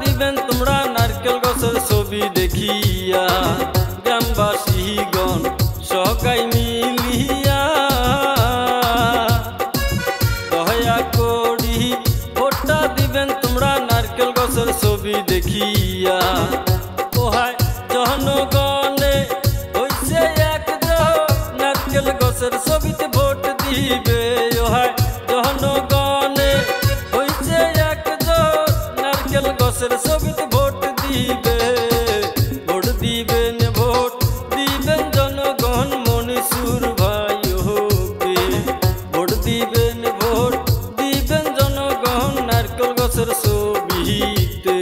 দিবেন তোমরা নারকেল গাছের ছবি দেখিয়া গ্রামবাসীগণ সবাই মিলিয়া দয়া করি ভোটটা দিবেন তোমরা নারকেল গাছের ছবি দেখিয়া। ওহায় জনগণে হইছে একজন নারকেল গাছের ছবিতে ভোট দিবে। ওহায় জনগণে হইছে একজন নারকেল গাছের ছবিতে ভোট দিবে। ভোট দিবেন ভোট দিবেন জনগণ মনসুর ভাই হোকে। ভোট দিবেন ভোট দিবেন জনগণ নারকেল গাছের ছবিতে।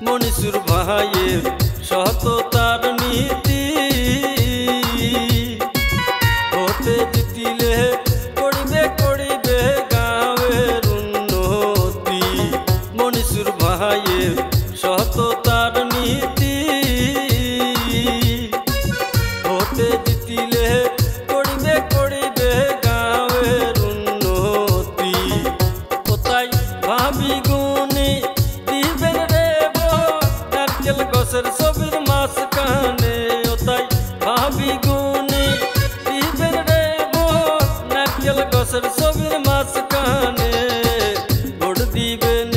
মনসুর ভাইয়ের সততার নীতি হতে জিতিলে করিবে গাঁয়ের উন্নতি। মনসুর ভাইয়ের সততার নীতি হতে জিতিলে করিবে গাঁয়ের উন্নতি। কোথায় ভাবি গুণী দিবেন রে নারকেল গাছের ছবির মাঝখানে। ওতাই ভাবি গুণী দিবেন রে নারকেল গাছের ছবির মাঝখানে। ভোট দিবেন